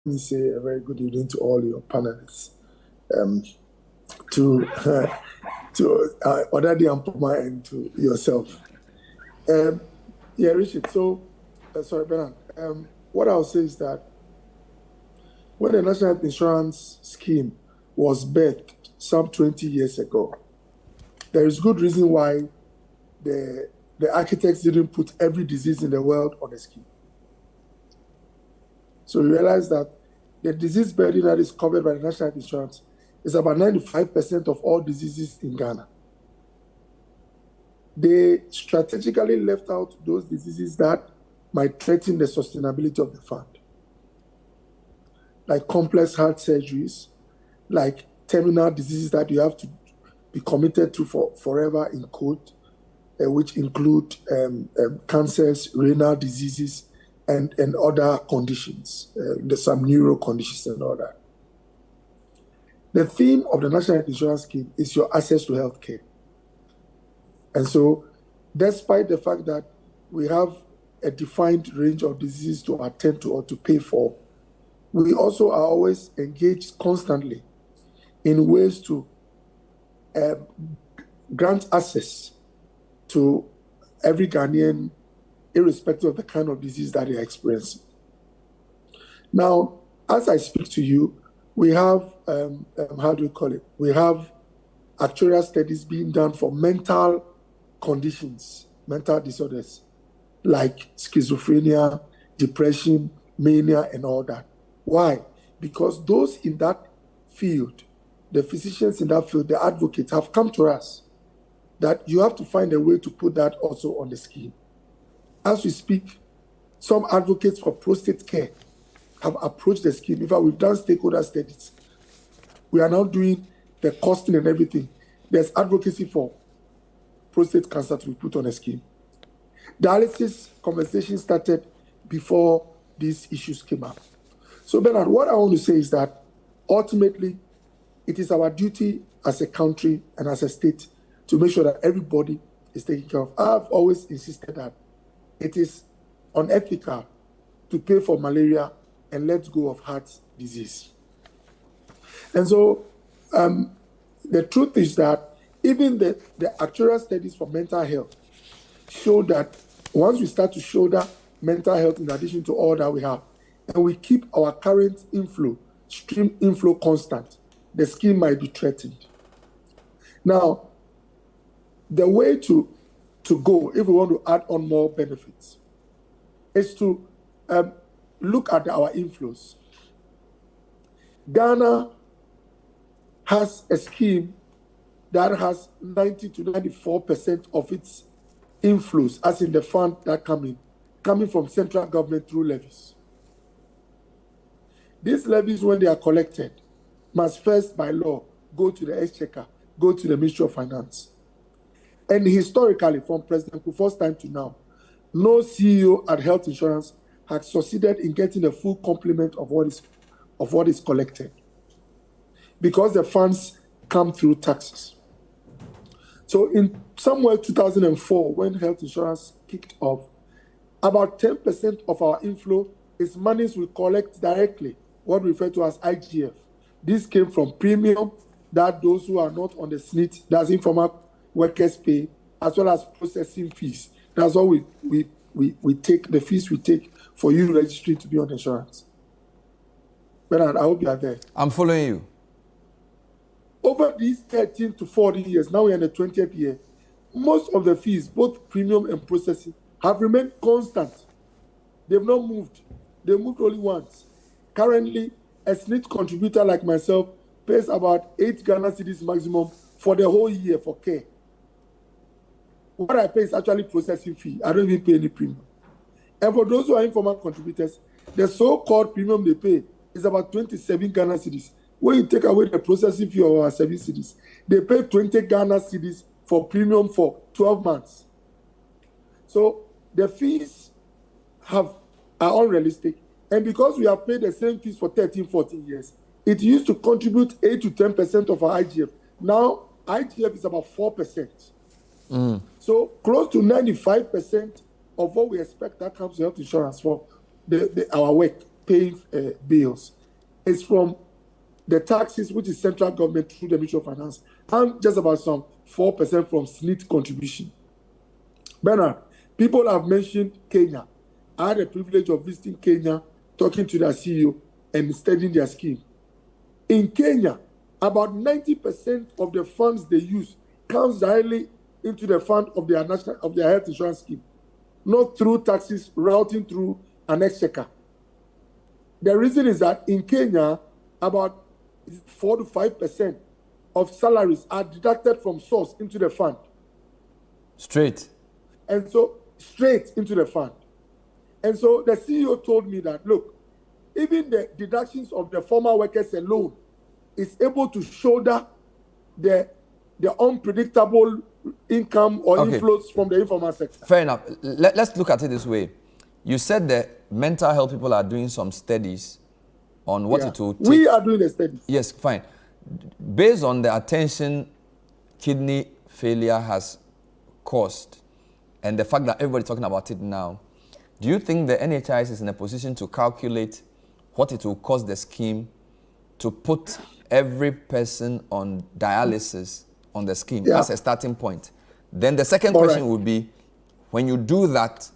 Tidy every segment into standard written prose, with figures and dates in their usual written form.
me say a very good evening to all your panelists. To Odadi Ampoma and to yourself. Yeah, Richard. So, sorry, Bernard. What I'll say is that when the National Health Insurance Scheme was birthed some 20 years ago, there is good reason why the architects didn't put every disease in the world on the scheme. So you realize that the disease burden that is covered by the National Health Insurance is about 95% of all diseases in Ghana. They strategically left out those diseases that might threaten the sustainability of the fund, like complex heart surgeries, like terminal diseases that you have to be committed to for forever in quote, which include cancers, renal diseases, and other conditions. There's some neuro conditions and all that. The theme of the National Health Insurance Scheme is your access to health care. And so, despite the fact that we have a defined range of diseases to attend to or to pay for, we also are always engaged constantly in ways to grant access to every Ghanaian, irrespective of the kind of disease that they are experiencing. Now, as I speak to you, we have, we have actuarial studies being done for mental conditions, mental disorders, like schizophrenia, depression, mania, and all that. Why? Because those in that field, the physicians in that field, the advocates have come to us that you have to find a way to put that also on the scheme. As we speak, some advocates for prostate care have approached the scheme. In fact, we've done stakeholder studies. We are now doing the costing and everything. There's advocacy for prostate cancer to be put on a scheme. Dialysis conversation started before these issues came up. So, Bernard, what I want to say is that ultimately, it is our duty as a country and as a state to make sure that everybody is taken care of. I've always insisted that it is unethical to pay for malaria and let go of heart disease. And so the truth is that even the actuarial studies for mental health show that once we start to shoulder mental health in addition to all that we have, and we keep our current stream inflow constant, the scheme might be threatened. Now, the way to go, if we want to add on more benefits, is to look at our inflows. Ghana has a scheme that has 90 to 94% of its inflows, as in the fund that coming from central government through levies. These levies, when they are collected, must first, by law, go to the Exchequer, go to the Ministry of Finance. And historically, from President Kufuor's time to now, no CEO at health insurance has succeeded in getting a full complement of what is collected, because the funds come through taxes. So in somewhere 2004, when health insurance kicked off, about 10% of our inflow is monies we collect directly, what we refer to as IGF. This came from premium that those who are not on the SNIT, that's informal workers pay, as well as processing fees. That's all we take, the fees we take for you registering to be on insurance. Bernard, I hope you are there. I'm following you. Over these 13 to 14 years, now we're in the 20th year, most of the fees, both premium and processing, have remained constant. They've not moved. They moved only once. Currently, a SNIT contributor like myself pays about 8 Ghana cedis maximum for the whole year for care. What I pay is actually processing fee. I don't even pay any premium. And for those who are informal contributors, the so-called premium they pay is about 27 Ghana cedis. When you take away the processing fee of our 7 cedis, they pay 20 Ghana cedis for premium for 12 months. So the fees are unrealistic. And because we have paid the same fees for 13, 14 years, it used to contribute 8 to 10% of our IGF. Now, IGF is about 4%. So close to 95% of what we expect that comes to health insurance for our work paying bills. It's from the taxes, which is central government through the mutual finance, and just about some 4% from SNIT contribution. Bernard, people have mentioned Kenya. I had the privilege of visiting Kenya, talking to their CEO and studying their scheme. In Kenya, about 90% of the funds they use comes directly into the fund of their health insurance scheme, not through taxes routing through an exchequer. The reason is that in Kenya, about 4 to 5% of salaries are deducted from source into the fund. Straight. And so, straight into the fund. And so the CEO told me that, look, even the deductions of the former workers alone is able to shoulder the unpredictable income or inflows from the informal sector. Fair enough. Let's look at it this way. You said that mental health people are doing some studies on what it will take. We are doing the studies. Yes, fine. Based on the attention kidney failure has caused and the fact that everybody's talking about it now, do you think the NHIS is in a position to calculate what it will cost the scheme to put every person on dialysis on the scheme? That's a starting point. Then the second question would be, when you do that,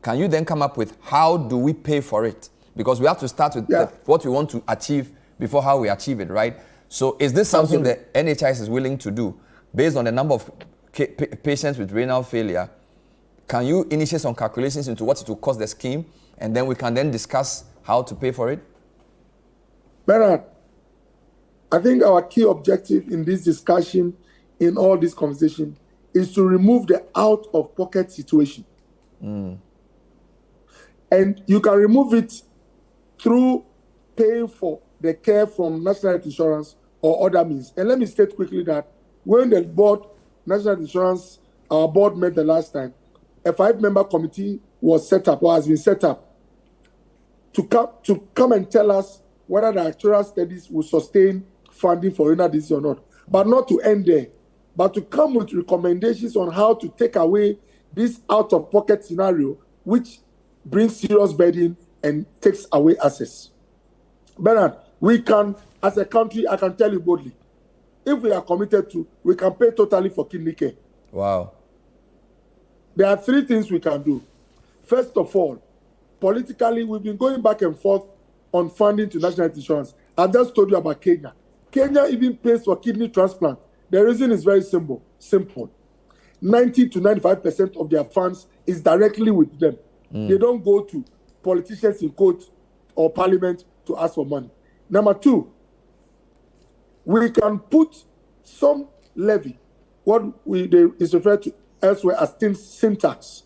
can you then come up with how do we pay for it? Because we have to start with what we want to achieve before how we achieve it, right? So is this something that NHIS is willing to do based on the number of patients with renal failure? Can you initiate some calculations into what it will cost the scheme, and then we can then discuss how to pay for it? Bernard, I think our key objective in this discussion, in all this conversation, is to remove the out-of-pocket situation. And you can remove it through paying for the care from National Health Insurance or other means. And let me state quickly that when the board, National Health Insurance, our board met the last time, a 5-member committee was set up or has been set up to come and tell us whether the actuarial studies will sustain funding for renal disease or not. But not to end there, but to come with recommendations on how to take away this out-of-pocket scenario, which brings serious burden and takes away access. Bernard, we can, as a country, I can tell you boldly, if we are committed to, we can pay totally for kidney care. Wow. There are 3 things we can do. First of all, politically, we've been going back and forth on funding to National Health Insurance. I just told you about Kenya. Kenya even pays for kidney transplant. The reason is very simple. 90 to 95% of their funds is directly with them. They don't go to politicians in court or parliament to ask for money. Number 2, we can put some levy, what is referred to elsewhere as sin tax,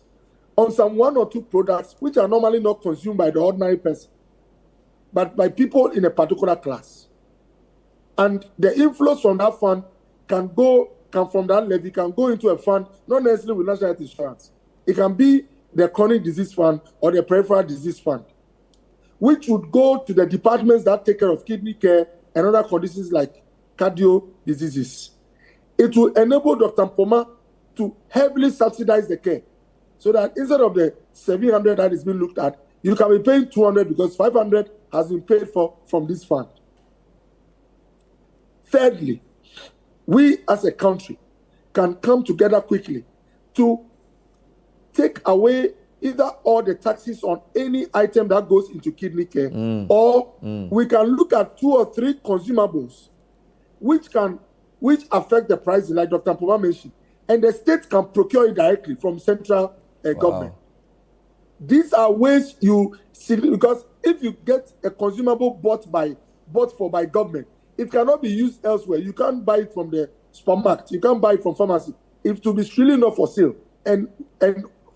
on some 1 or 2 products which are normally not consumed by the ordinary person, but by people in a particular class. And the inflows from that fund can from that levy, can go into a fund, not necessarily with National Health Insurance. It can be the chronic disease fund or the peripheral disease fund, which would go to the departments that take care of kidney care and other conditions like cardio diseases. It will enable Dr. Mpoma to heavily subsidize the care, so that instead of the 700 that is being looked at, you can be paying 200 because 500 has been paid for from this fund. Thirdly, we as a country can come together quickly to take away either all the taxes on any item that goes into kidney care, or we can look at 2 or 3 consumables which affect the prices, like Dr. Mpoma mentioned, and the state can procure it directly from central government. These are ways you see, because if you get a consumable bought for by government, it cannot be used elsewhere. You can't buy it from the supermarket. You can't buy it from pharmacy. If to be really not for sale, and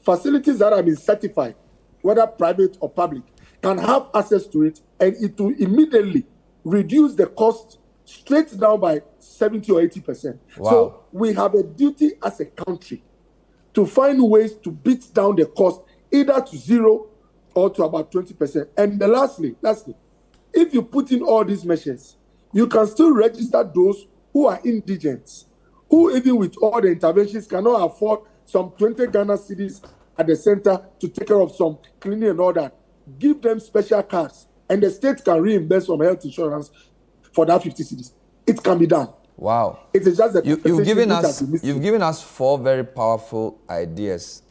facilities that have been certified, whether private or public, can have access to it, and it will immediately reduce the cost straight down by 70 or 80%. Wow. So we have a duty as a country to find ways to beat down the cost either to 0 or to about 20%. And lastly, if you put in all these measures, you can still register those who are indigent, who even with all the interventions cannot afford some 20 Ghana cedis at the center to take care of some cleaning and all that. Give them special cards and the state can reimburse from health insurance for that 50 cedis. It can be done. Wow. It is just that You've given us 4 very powerful ideas.